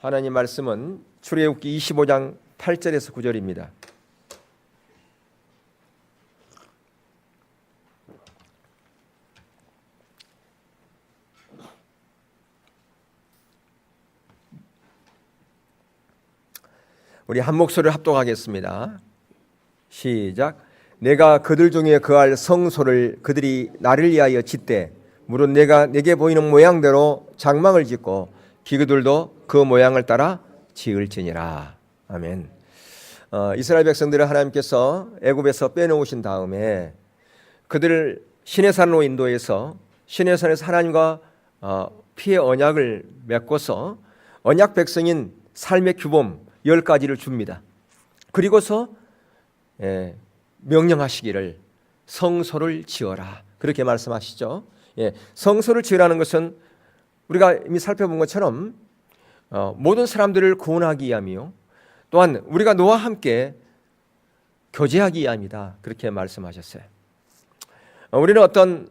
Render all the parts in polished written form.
하나님 말씀은 출애굽기 25장 8절에서 9절입니다. 우리 한 목소리를 합독하겠습니다. 시작. 내가 그들 중에 거할 성소를 그들이 나를 위하여 짓되 물은 내가 내게 보이는 모양대로 장막을 짓고 기구들도 그 모양을 따라 지을지니라. 아멘. 이스라엘 백성들을 하나님께서 애굽에서 빼놓으신 다음에 그들을 시내산으로 인도해서 시내산에서 하나님과 피의 언약을 맺고서 언약 백성인 삶의 규범 10가지를 줍니다. 그리고서 명령하시기를 성소를 지어라. 그렇게 말씀하시죠. 성소를 지으라는 것은 우리가 이미 살펴본 것처럼 모든 사람들을 구원하기 위함이요, 또한 우리가 너와 함께 교제하기 위함이다. 그렇게 말씀하셨어요. 우리는 어떤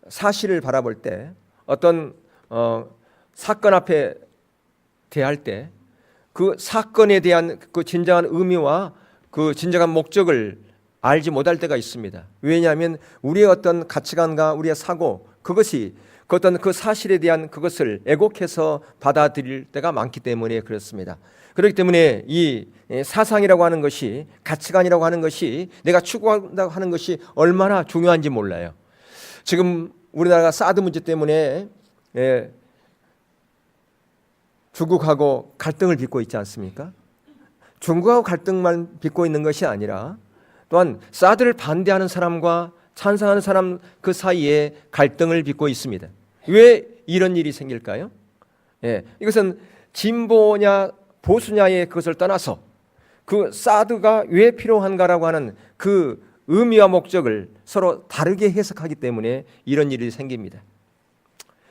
사실을 바라볼 때, 어떤 사건 앞에 대할 때 그 사건에 대한 그 진정한 의미와 그 진정한 목적을 알지 못할 때가 있습니다. 왜냐하면 우리의 어떤 가치관과 우리의 사고, 그것이 그 어떤 그 사실에 대한 그것을 애곡해서 받아들일 때가 많기 때문에 그렇습니다. 그렇기 때문에 이 사상이라고 하는 것이, 가치관이라고 하는 것이, 내가 추구한다고 하는 것이 얼마나 중요한지 몰라요. 지금 우리나라가 사드 문제 때문에 중국하고 갈등을 빚고 있지 않습니까? 중국하고 갈등만 빚고 있는 것이 아니라 또한 사드를 반대하는 사람과 찬성하는 사람 그 사이에 갈등을 빚고 있습니다. 왜 이런 일이 생길까요? 이것은 진보냐 보수냐의 그것을 떠나서 그 사드가 왜 필요한가라고 하는 그 의미와 목적을 서로 다르게 해석하기 때문에 이런 일이 생깁니다.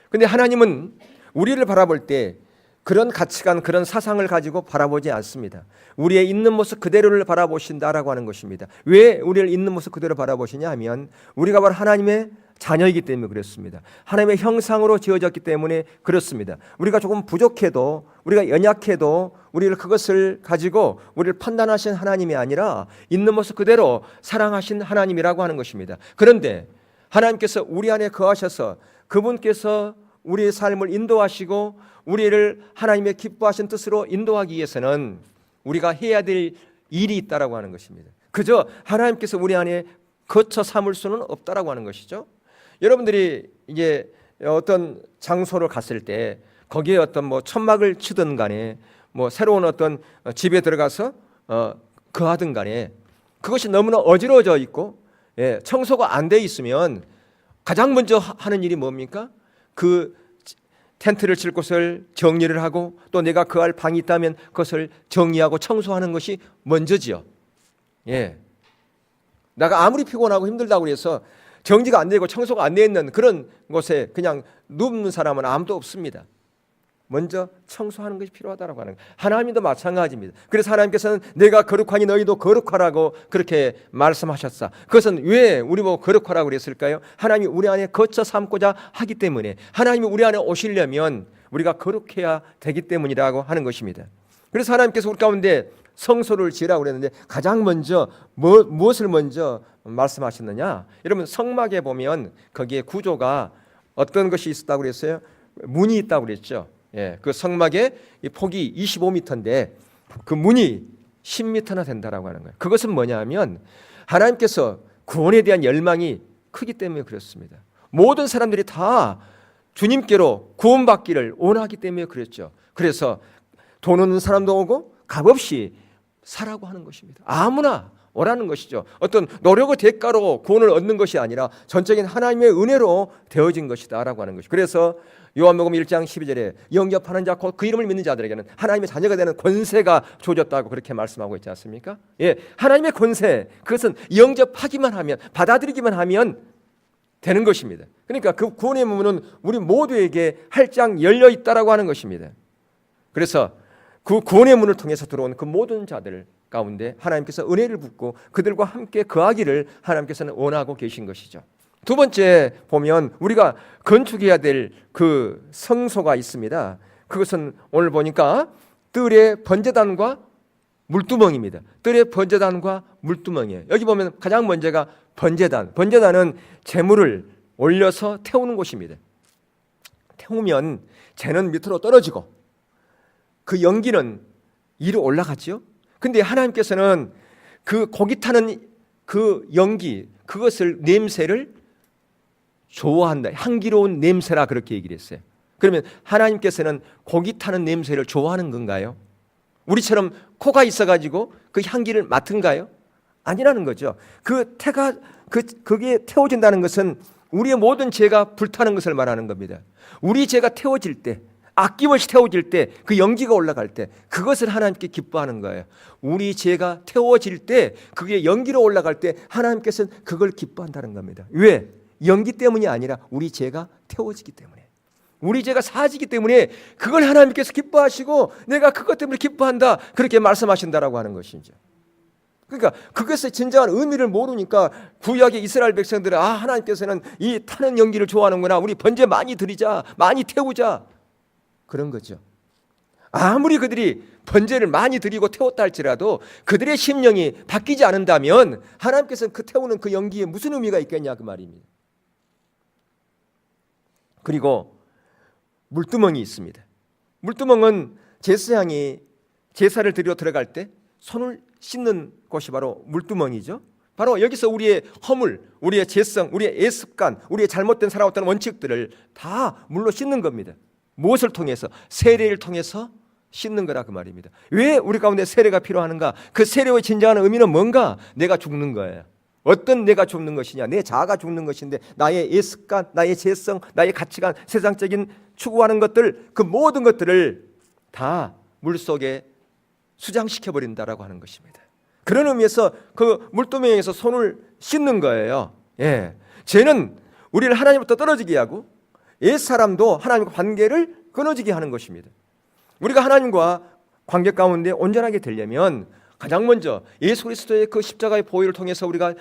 그런데 하나님은 우리를 바라볼 때 그런 가치관, 그런 사상을 가지고 바라보지 않습니다. 우리의 있는 모습 그대로를 바라보신다라고 하는 것입니다. 왜 우리를 있는 모습 그대로 바라보시냐 하면 우리가 바로 하나님의 자녀이기 때문에 그렇습니다. 하나님의 형상으로 지어졌기 때문에 그렇습니다. 우리가 조금 부족해도, 우리가 연약해도 우리를 그것을 가지고 우리를 판단하신 하나님이 아니라 있는 모습 그대로 사랑하신 하나님이라고 하는 것입니다. 그런데 하나님께서 우리 안에 거하셔서 그분께서 우리의 삶을 인도하시고 우리를 하나님의 기뻐하신 뜻으로 인도하기 위해서는 우리가 해야 될 일이 있다라고 하는 것입니다. 그저 하나님께서 우리 안에 거쳐 삼을 수는 없다라고 하는 것이죠. 여러분들이 이제 어떤 장소를 갔을 때 거기에 어떤 뭐 천막을 치든 간에 뭐 새로운 어떤 집에 들어가서 거하든 간에 그것이 너무나 어지러워져 있고 청소가 안 돼 있으면 가장 먼저 하는 일이 뭡니까? 그 텐트를 칠 곳을 정리를 하고 또 내가 거할 방이 있다면 그것을 정리하고 청소하는 것이 먼저지요. 내가 아무리 피곤하고 힘들다고 해서 정리가 안 되고 청소가 안 돼 있는 그런 곳에 그냥 눕는 사람은 아무도 없습니다. 먼저 청소하는 것이 필요하다고 하는 거예요. 하나님도 마찬가지입니다. 그래서 하나님께서는 내가 거룩하니 너희도 거룩하라고 그렇게 말씀하셨사. 그것은 왜 우리 보고 거룩하라고 그랬을까요? 하나님이 우리 안에 거쳐 삼고자 하기 때문에, 하나님이 우리 안에 오시려면 우리가 거룩해야 되기 때문이라고 하는 것입니다. 그래서 하나님께서 우리 가운데 성소를 지으라고 그랬는데 가장 먼저 무엇을 먼저 말씀하셨느냐? 여러분 성막에 보면 거기에 구조가 어떤 것이 있었다고 그랬어요? 문이 있다고 그랬죠. 그 성막의 폭이 25m인데 그 문이 10m나 된다라고 하는 거예요. 그것은 뭐냐면 하나님께서 구원에 대한 열망이 크기 때문에 그렇습니다. 모든 사람들이 다 주님께로 구원받기를 원하기 때문에 그랬죠. 그래서 돈 없는 사람도 오고 값없이 사라고 하는 것입니다. 아무나 오라는 것이죠. 어떤 노력의 대가로 구원을 얻는 것이 아니라 전적인 하나님의 은혜로 되어진 것이다 라고 하는 것이죠. 그래서 요한복음 1장 12절에 영접하는 자 곧 그 이름을 믿는 자들에게는 하나님의 자녀가 되는 권세가 주어졌다고 그렇게 말씀하고 있지 않습니까? 하나님의 권세, 그것은 영접하기만 하면, 받아들이기만 하면 되는 것입니다. 그러니까 그 구원의 문은 우리 모두에게 활짝 열려 있다라고 하는 것입니다. 그래서 그 구원의 문을 통해서 들어온 그 모든 자들 가운데 하나님께서 은혜를 붓고 그들과 함께 거하기를 하나님께서는 원하고 계신 것이죠. 두 번째 보면 우리가 건축해야 될 그 성소가 있습니다. 그것은 오늘 보니까 뜰의 번제단과 물두멍입니다. 뜰의 번제단과 물두멍이에요. 여기 보면 가장 먼저가 번제단. 번제단은 재물을 올려서 태우는 곳입니다. 태우면 재는 밑으로 떨어지고 그 연기는 위로 올라갔죠. 근데 하나님께서는 그 고기 타는 그 연기, 그것을 냄새를 좋아한다. 향기로운 냄새라 그렇게 얘기를 했어요. 그러면 하나님께서는 고기 타는 냄새를 좋아하는 건가요? 우리처럼 코가 있어가지고 그 향기를 맡은가요? 아니라는 거죠. 그게 태워진다는 것은 우리의 모든 죄가 불타는 것을 말하는 겁니다. 우리 죄가 태워질 때, 아낌없이 태워질 때, 그 연기가 올라갈 때, 그것을 하나님께 기뻐하는 거예요. 우리 죄가 태워질 때, 그게 연기로 올라갈 때 하나님께서는 그걸 기뻐한다는 겁니다. 왜? 연기 때문이 아니라 우리 죄가 태워지기 때문에, 우리 죄가 사하지기 때문에 그걸 하나님께서 기뻐하시고 내가 그것 때문에 기뻐한다, 그렇게 말씀하신다라고 하는 것이죠. 그러니까 그것의 진정한 의미를 모르니까 구약의 이스라엘 백성들은 하나님께서는 이 타는 연기를 좋아하는구나, 우리 번제 많이 드리자, 많이 태우자, 그런 거죠. 아무리 그들이 번제를 많이 드리고 태웠다 할지라도 그들의 심령이 바뀌지 않는다면 하나님께서는 그 태우는 그 연기에 무슨 의미가 있겠냐, 그 말입니다. 그리고 물두멍이 있습니다. 물두멍은 제사장이 제사를 드리러 들어갈 때 손을 씻는 곳이 바로 물두멍이죠. 바로 여기서 우리의 허물, 우리의 죄성, 우리의 애습관, 우리의 잘못된 살아왔던 원칙들을 다 물로 씻는 겁니다. 무엇을 통해서? 세례를 통해서 씻는 거라 그 말입니다. 왜 우리 가운데 세례가 필요한가? 그 세례의 진정한 의미는 뭔가? 내가 죽는 거예요. 어떤 내가 죽는 것이냐? 내 자아가 죽는 것인데 나의 애습관, 나의 죄성, 나의 가치관, 세상적인 추구하는 것들, 그 모든 것들을 다 물속에 수장시켜버린다라고 하는 것입니다. 그런 의미에서 그 물두멍에서 손을 씻는 거예요. 예. 죄는 우리를 하나님부터 떨어지게 하고 옛사람도 하나님과 관계를 끊어지게 하는 것입니다. 우리가 하나님과 관계 가운데 온전하게 되려면 가장 먼저 예수 그리스도의 그 십자가의 보혈을 통해서 우리가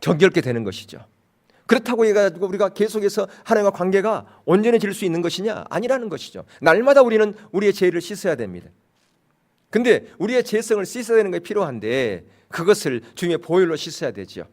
정결케 되는 것이죠. 그렇다고 해가지고 우리가 계속해서 하나님과 관계가 온전해질 수 있는 것이냐? 아니라는 것이죠. 날마다 우리는 우리의 죄를 씻어야 됩니다. 근데 우리의 죄성을 씻어야 되는 게 필요한데 그것을 주님의 보혈로 씻어야 되죠.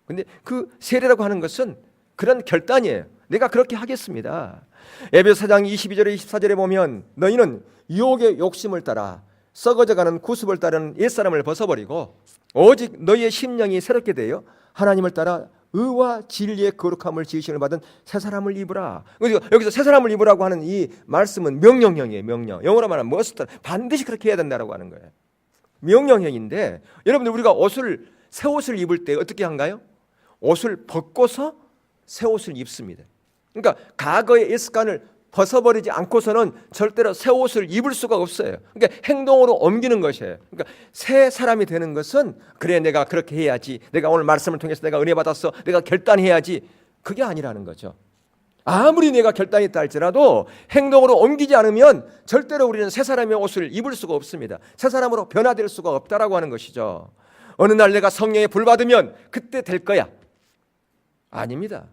근데 그 세례라고 하는 것은 그런 결단이에요. 내가 그렇게 하겠습니다. 에베소 4장 22절에 24절에 보면 너희는 유혹의 욕심을 따라 썩어져가는 구습을 따르는 옛사람을 벗어버리고 오직 너희의 심령이 새롭게 되어 하나님을 따라 의와 진리의 거룩함을 지으심을 받은 새 사람을 입으라. 여기서 새 사람을 입으라고 하는 이 말씀은 명령형이에요. 명령. 영어로 말하면 must, 반드시 그렇게 해야 된다고 하는 거예요. 명령형인데 여러분들 우리가 새 옷을 입을 때 어떻게 한가요? 옷을 벗고서 새 옷을 입습니다. 그러니까 과거의 습관을 벗어버리지 않고서는 절대로 새 옷을 입을 수가 없어요. 그러니까 행동으로 옮기는 것이에요. 그러니까 새 사람이 되는 것은 그래 내가 그렇게 해야지, 내가 오늘 말씀을 통해서 내가 은혜 받았어, 내가 결단해야지, 그게 아니라는 거죠. 아무리 내가 결단했다 할지라도 행동으로 옮기지 않으면 절대로 우리는 새 사람의 옷을 입을 수가 없습니다. 새 사람으로 변화될 수가 없다라고 하는 것이죠. 어느 날 내가 성령의 불 받으면 그때 될 거야. 아닙니다.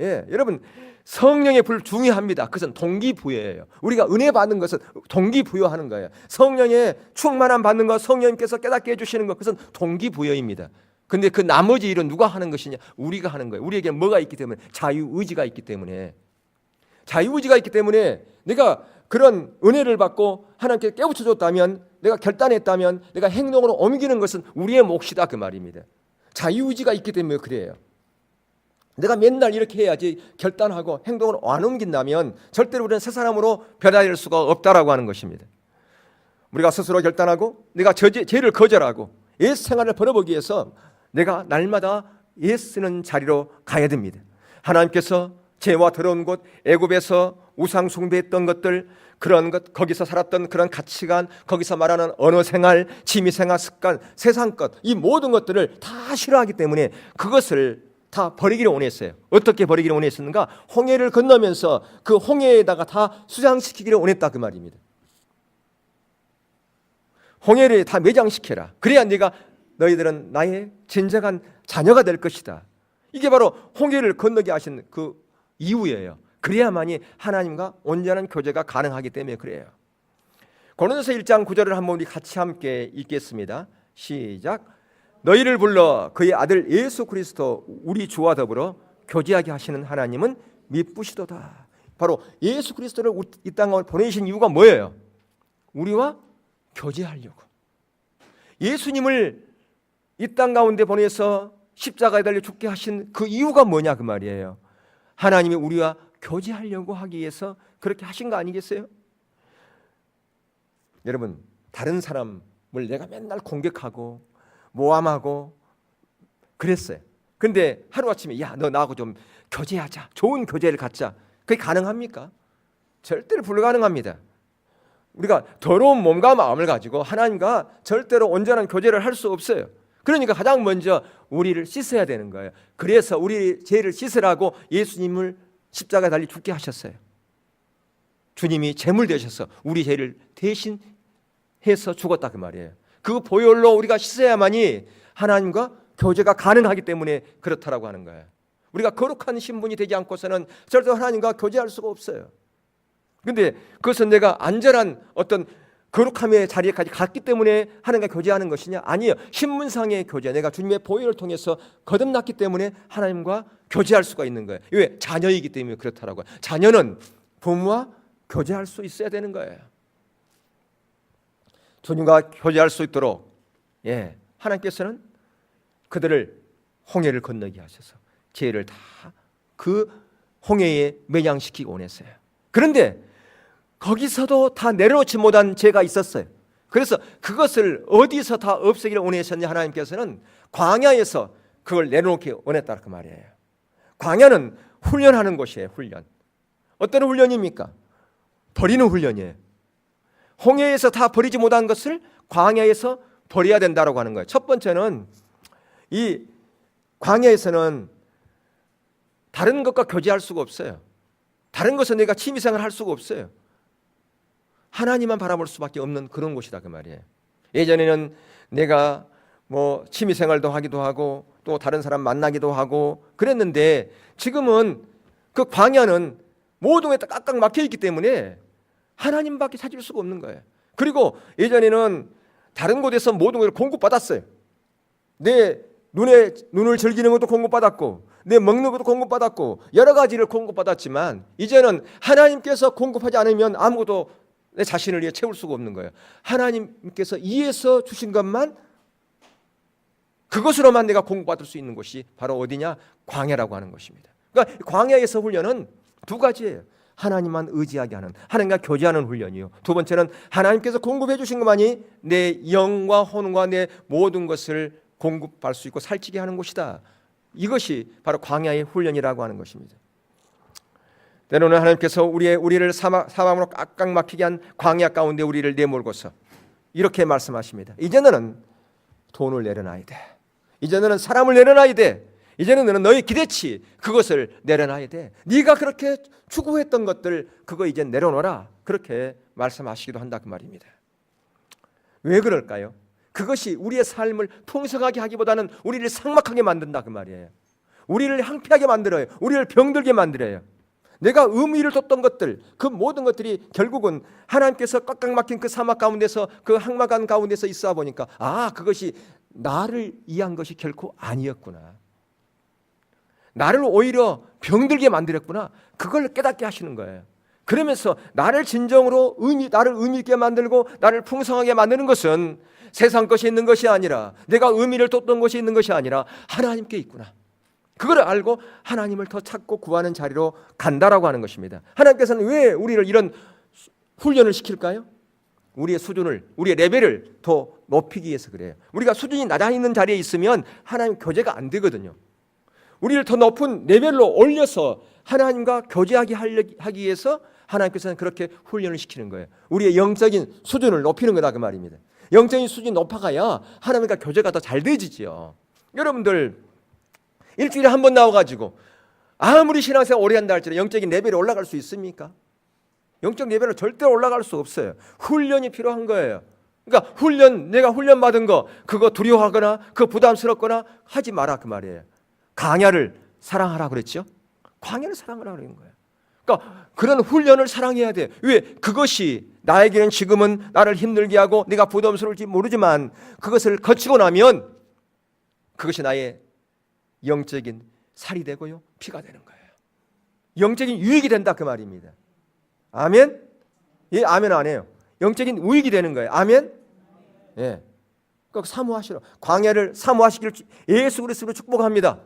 예, 여러분 성령의 불 중요합니다. 그것은 동기부여예요. 우리가 은혜 받는 것은 동기부여하는 거예요. 성령의 충만함 받는 것, 성령님께서 깨닫게 해주시는 것, 그것은 동기부여입니다. 근데 그 나머지 일은 누가 하는 것이냐? 우리가 하는 거예요. 우리에게 뭐가 있기 때문에? 자유의지가 있기 때문에. 자유의지가 있기 때문에 내가 그런 은혜를 받고 하나님께 깨우쳐줬다면, 내가 결단했다면, 내가 행동으로 옮기는 것은 우리의 몫이다 그 말입니다. 자유의지가 있기 때문에 그래요. 내가 맨날 이렇게 해야지 결단하고 행동을 안 옮긴다면 절대로 우리는 새 사람으로 변화될 수가 없다라고 하는 것입니다. 우리가 스스로 결단하고 내가 죄를 거절하고 옛 생활을 버려보기 위해서 내가 날마다 옛 쓰는 자리로 가야 됩니다. 하나님께서 죄와 더러운 곳, 애굽에서 우상 숭배했던 것들, 그런 것, 거기서 살았던 그런 가치관, 거기서 말하는 언어 생활, 취미 생활, 습관, 세상 것, 이 모든 것들을 다 싫어하기 때문에 그것을 다 버리기를 원했어요. 어떻게 버리기를 원했었는가? 홍해를 건너면서 그 홍해에다가 다 수장시키기를 원했다 그 말입니다. 홍해를 다 매장시켜라. 그래야 너희들은 나의 진정한 자녀가 될 것이다. 이게 바로 홍해를 건너게 하신 그 이유예요. 그래야만이 하나님과 온전한 교제가 가능하기 때문에 그래요. 고린도서 1장 9절을 한번 우리 같이 함께 읽겠습니다. 시작. 너희를 불러 그의 아들 예수 그리스도 우리 주와 더불어 교제하게 하시는 하나님은 미쁘시도다. 바로 예수 그리스도를 이 땅에 보내신 이유가 뭐예요? 우리와 교제하려고. 예수님을 이 땅 가운데 보내서 십자가에 달려 죽게 하신 그 이유가 뭐냐 그 말이에요. 하나님이 우리와 교제하려고 하기 위해서 그렇게 하신 거 아니겠어요? 여러분, 다른 사람을 내가 맨날 공격하고 모함하고 그랬어요. 근데 하루아침에 야, 너 나하고 좀 교제하자. 좋은 교제를 갖자. 그게 가능합니까? 절대로 불가능합니다. 우리가 더러운 몸과 마음을 가지고 하나님과 절대로 온전한 교제를 할 수 없어요. 그러니까 가장 먼저 우리를 씻어야 되는 거예요. 그래서 우리 죄를 씻으라고 예수님을 십자가에 달리 죽게 하셨어요. 주님이 제물 되셔서 우리 죄를 대신해서 죽었다 그 말이에요. 그 보혈로 우리가 씻어야만이 하나님과 교제가 가능하기 때문에 그렇다라고 하는 거예요. 우리가 거룩한 신분이 되지 않고서는 절대 하나님과 교제할 수가 없어요. 그런데 그것은 내가 안전한 어떤 거룩함의 자리에까지 갔기 때문에 하나님과 교제하는 것이냐? 아니에요. 신분상의 교제, 내가 주님의 보혈을 통해서 거듭났기 때문에 하나님과 교제할 수가 있는 거예요. 왜? 자녀이기 때문에 그렇다라고요. 자녀는 부모와 교제할 수 있어야 되는 거예요. 주님과 교제할 수 있도록 하나님께서는 그들을 홍해를 건너게 하셔서 죄를 다 그 홍해에 매장시키고 보냈어요. 그런데 거기서도 다 내려놓지 못한 죄가 있었어요. 그래서 그것을 어디서 다 없애기를 원하셨냐? 하나님께서는 광야에서 그걸 내려놓기 원했다 그 말이에요. 광야는 훈련하는 곳이에요. 훈련. 어떤 훈련입니까? 버리는 훈련이에요. 홍해에서 다 버리지 못한 것을 광야에서 버려야 된다고 하는 거예요. 첫 번째는 이 광야에서는 다른 것과 교제할 수가 없어요. 다른 것은 내가 취미생활을 할 수가 없어요. 하나님만 바라볼 수밖에 없는 그런 곳이다 그 말이에요. 예전에는 내가 뭐 취미생활도 하기도 하고 또 다른 사람 만나기도 하고 그랬는데 지금은 그 광야는 모든 게 꽉꽉 막혀 있기 때문에 하나님밖에 찾을 수가 없는 거예요. 그리고 예전에는 다른 곳에서 모든 것을 공급받았어요. 내 눈을 즐기는 것도 공급받았고 내 먹는 것도 공급받았고 여러 가지를 공급받았지만 이제는 하나님께서 공급하지 않으면 아무것도 내 자신을 위해 채울 수가 없는 거예요. 하나님께서 이에서 주신 것만 그것으로만 내가 공급받을 수 있는 곳이 바로 어디냐? 광야라고 하는 것입니다. 그러니까 광야에서 훈련은 두 가지예요. 하나님만 의지하게 하는, 하나님과 교제하는 훈련이요. 두 번째는 하나님께서 공급해 주신 것만이 내 영과 혼과 내 모든 것을 공급할 수 있고 살찌게 하는 곳이다. 이것이 바로 광야의 훈련이라고 하는 것입니다. 때로는 하나님께서 우리를 사망으로 꽉꽉 막히게 한 광야 가운데 우리를 내몰고서 이렇게 말씀하십니다. 이제는 돈을 내려놔야 돼. 이제는 사람을 내려놔야 돼. 이제는 너의 기대치 그것을 내려놔야 돼. 네가 그렇게 추구했던 것들 그거 이제 내려놓아라. 그렇게 말씀하시기도 한다 그 말입니다. 왜 그럴까요? 그것이 우리의 삶을 풍성하게 하기보다는 우리를 삭막하게 만든다 그 말이에요. 우리를 황폐하게 만들어요. 우리를 병들게 만들어요. 내가 의미를 뒀던 것들 그 모든 것들이 결국은 하나님께서 꽉꽉 막힌 그 사막 가운데서 그 항막한 가운데서 있어 보니까 그것이 나를 위한 것이 결코 아니었구나. 나를 오히려 병들게 만들었구나. 그걸 깨닫게 하시는 거예요. 그러면서 나를 진정으로 나를 의미 있게 만들고 나를 풍성하게 만드는 것은 세상 것이 있는 것이 아니라 내가 의미를 뒀던 것이 있는 것이 아니라 하나님께 있구나. 그걸 알고 하나님을 더 찾고 구하는 자리로 간다라고 하는 것입니다. 하나님께서는 왜 우리를 이런 훈련을 시킬까요? 우리의 수준을, 우리의 레벨을 더 높이기 위해서 그래요. 우리가 수준이 낮아 있는 자리에 있으면 하나님 교제가 안 되거든요. 우리를 더 높은 레벨로 올려서 하나님과 교제하게 하기 위해서 하나님께서는 그렇게 훈련을 시키는 거예요. 우리의 영적인 수준을 높이는 거다 그 말입니다. 영적인 수준이 높아가야 하나님과 교제가 더 잘 되지요. 여러분들 일주일에 한 번 나와가지고 아무리 신앙생활 오래 한다 할지라도 영적인 레벨이 올라갈 수 있습니까? 영적 레벨은 절대 올라갈 수 없어요. 훈련이 필요한 거예요. 그러니까 내가 훈련 받은 거 그거 두려워하거나 그거 부담스럽거나 하지 마라 그 말이에요. 광야를 사랑하라 그랬죠? 광야를 사랑하라 그런 거예요. 그러니까 그런 훈련을 사랑해야 돼. 왜? 그것이 나에게는 지금은 나를 힘들게 하고 내가 부담스러울지 모르지만 그것을 거치고 나면 그것이 나의 영적인 살이 되고요, 피가 되는 거예요. 영적인 유익이 된다 그 말입니다. 아멘? 예, 아멘 안 해요. 영적인 우익이 되는 거예요. 아멘? 예. 꼭 사모하시라. 광야를 사모하시기를 예수 그리스도로 축복합니다.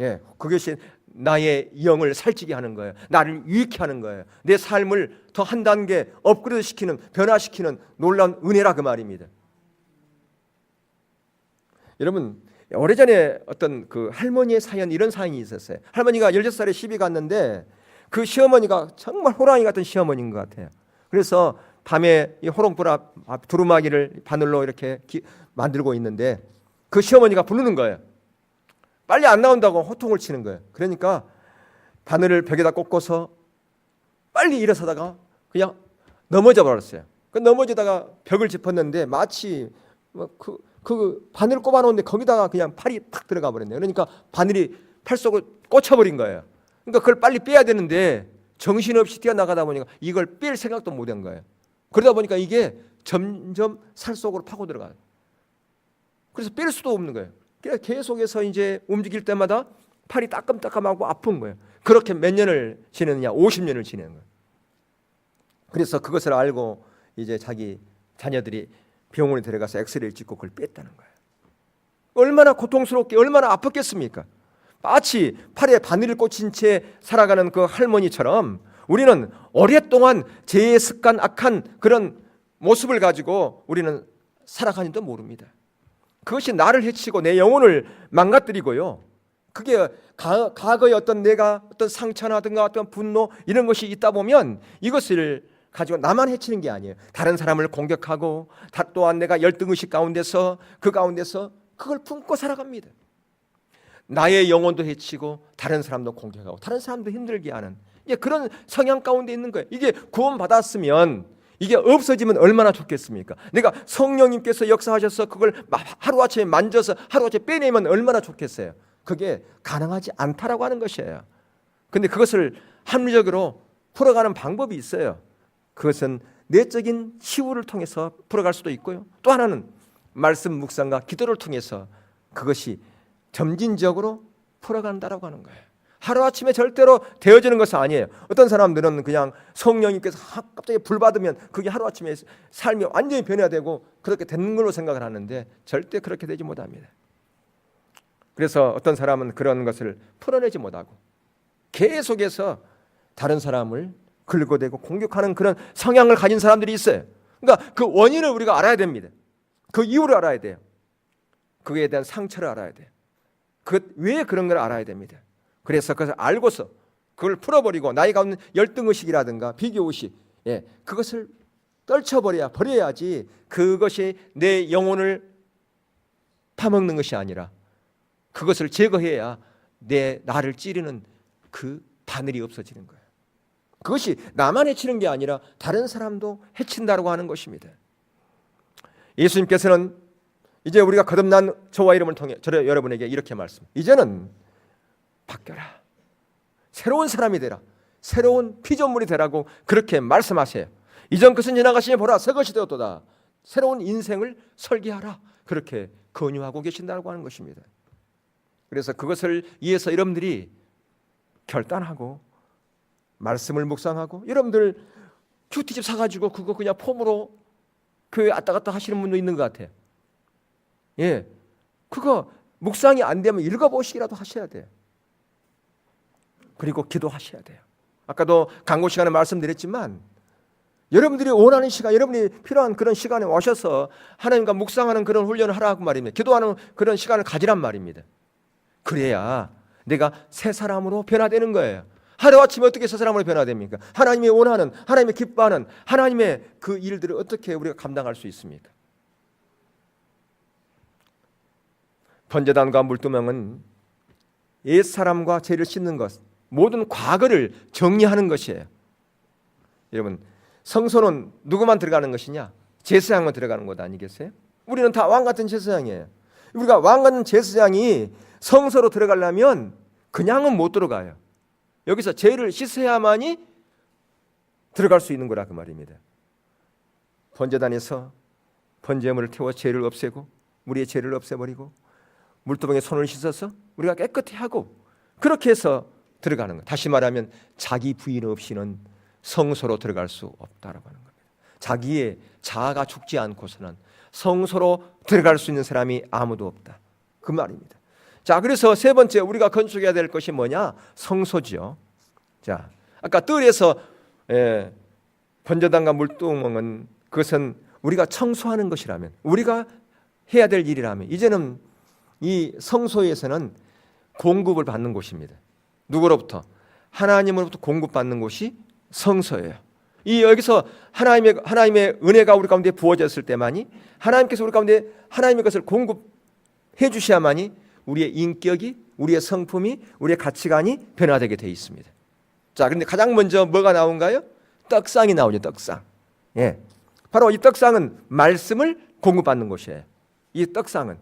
예, 그것이 나의 영을 살찌게 하는 거예요. 나를 유익케 하는 거예요. 내 삶을 더 한 단계 업그레이드 시키는, 변화시키는 놀라운 은혜라 그 말입니다. 여러분, 오래전에 어떤 그 할머니의 사연, 이런 사연이 있었어요. 할머니가 16살에 시집 갔는데 그 시어머니가 정말 호랑이 같은 시어머니인 것 같아요. 그래서 밤에 이 호롱불 앞 두루마기를 바늘로 이렇게 만들고 있는데 그 시어머니가 부르는 거예요. 빨리 안 나온다고 호통을 치는 거예요. 그러니까 바늘을 벽에다 꽂고서 빨리 일어서다가 그냥 넘어져 버렸어요. 그 넘어지다가 벽을 짚었는데 마치 그 바늘을 꼽아놓은데 거기다가 그냥 팔이 탁 들어가 버렸네요. 그러니까 바늘이 팔 속으로 꽂혀버린 거예요. 그러니까 그걸 빨리 빼야 되는데 정신없이 뛰어나가다 보니까 이걸 뺄 생각도 못한 거예요. 그러다 보니까 이게 점점 살 속으로 파고 들어가요. 그래서 뺄 수도 없는 거예요. 그래서 계속해서 이제 움직일 때마다 팔이 따끔따끔하고 아픈 거예요. 그렇게 몇 년을 지내느냐? 50년을 지내는 거예요. 그래서 그것을 알고 이제 자기 자녀들이 병원에 데려가서 엑스레이를 찍고 그걸 뺐다는 거예요. 얼마나 고통스럽게, 얼마나 아팠겠습니까? 마치 팔에 바늘을 꽂힌 채 살아가는 그 할머니처럼 우리는 오랫동안 죄의 습관, 악한 그런 모습을 가지고 우리는 살아가는지도 모릅니다. 그것이 나를 해치고 내 영혼을 망가뜨리고요. 그게 과거의 어떤 내가 어떤 상처나든가 어떤 분노 이런 것이 있다 보면 이것을 가지고 나만 해치는 게 아니에요. 다른 사람을 공격하고 또한 내가 열등의식 가운데서 그 가운데서 그걸 품고 살아갑니다. 나의 영혼도 해치고 다른 사람도 공격하고 다른 사람도 힘들게 하는 이제 그런 성향 가운데 있는 거예요. 이게 구원받았으면 이게 없어지면 얼마나 좋겠습니까? 내가 성령님께서 역사하셔서 그걸 하루아침에 만져서 하루아침에 빼내면 얼마나 좋겠어요. 그게 가능하지 않다라고 하는 것이에요. 그런데 그것을 합리적으로 풀어가는 방법이 있어요. 그것은 내적인 치유를 통해서 풀어갈 수도 있고요. 또 하나는 말씀 묵상과 기도를 통해서 그것이 점진적으로 풀어간다라고 하는 거예요. 하루아침에 절대로 되어지는 것은 아니에요. 어떤 사람들은 그냥 성령님께서 갑자기 불 받으면 그게 하루아침에 삶이 완전히 변화되고 그렇게 되는 걸로 생각을 하는데 절대 그렇게 되지 못합니다. 그래서 어떤 사람은 그런 것을 풀어내지 못하고 계속해서 다른 사람을 긁어대고 공격하는 그런 성향을 가진 사람들이 있어요. 그러니까 그 원인을 우리가 알아야 됩니다. 그 이유를 알아야 돼요. 그에 대한 상처를 알아야 돼요. 왜 그런 걸 알아야 됩니다. 그래서 그것을 알고서 그걸 풀어버리고 나이 가운데 열등의식이라든가 비교의식 그것을 버려야지 그것이 내 영혼을 파먹는 것이 아니라 그것을 제거해야 나를 찌르는 그 바늘이 없어지는 거예요. 그것이 나만 해치는 게 아니라 다른 사람도 해친다고 하는 것입니다. 예수님께서는 이제 우리가 거듭난 저와 이름을 통해 여러분에게 이렇게 말씀. 이제는 바뀌어라. 새로운 사람이 되라. 새로운 피조물이 되라고 그렇게 말씀하세요. 이전 것은 지나가시니 보라 새 것이 되었도다. 새로운 인생을 설계하라. 그렇게 권유하고 계신다고 하는 것입니다. 그래서 그것을 위해서 여러분들이 결단하고 말씀을 묵상하고 여러분들 큐티집 사가지고 그거 그냥 폼으로 교회 왔다 갔다 하시는 분도 있는 것 같아요. 그거 묵상이 안 되면 읽어보시기라도 하셔야 돼요. 그리고 기도하셔야 돼요. 아까도 강고 시간에 말씀드렸지만 여러분들이 원하는 시간, 여러분이 필요한 그런 시간에 오셔서 하나님과 묵상하는 그런 훈련을 하라고 말입니다. 기도하는 그런 시간을 가지란 말입니다. 그래야 내가 새 사람으로 변화되는 거예요. 하루아침에 어떻게 새 사람으로 변화됩니까? 하나님이 원하는, 하나님이 기뻐하는 하나님의 그 일들을 어떻게 우리가 감당할 수 있습니까? 번제단과 물두멍은 옛사람과 죄를 씻는 것, 모든 과거를 정리하는 것이에요. 여러분, 성소는 누구만 들어가는 것이냐? 제사장만 들어가는 것 아니겠어요? 우리는 다 왕같은 제사장이에요. 우리가 왕같은 제사장이 성소로 들어가려면 그냥은 못 들어가요. 여기서 죄를 씻어야만이 들어갈 수 있는 거라 그 말입니다. 번제단에서 번제물을 태워 죄를 없애고 우리의 죄를 없애버리고 물두멍에 손을 씻어서 우리가 깨끗이 하고 그렇게 해서 들어가는 것. 다시 말하면 자기 부인 없이는 성소로 들어갈 수 없다라고 하는 겁니다. 자기의 자아가 죽지 않고서는 성소로 들어갈 수 있는 사람이 아무도 없다. 그 말입니다. 자, 그래서 세 번째 우리가 건축해야 될 것이 뭐냐? 성소지요. 자, 아까 뜰에서 번제단과 물두멍은 그것은 우리가 청소하는 것이라면, 우리가 해야 될 일이라면, 이제는 이 성소에서는 공급을 받는 곳입니다. 누구로부터? 하나님으로부터 공급받는 곳이 성소예요. 이 여기서 하나님의 은혜가 우리 가운데 부어졌을 때만이, 하나님께서 우리 가운데 하나님의 것을 공급해 주셔야만이 우리의 인격이, 우리의 성품이, 우리의 가치관이 변화되게 되어 있습니다. 자, 그런데 가장 먼저 뭐가 나온가요? 떡상이 나오죠. 떡상. 예, 바로 이 떡상은 말씀을 공급받는 곳이에요. 이 떡상은.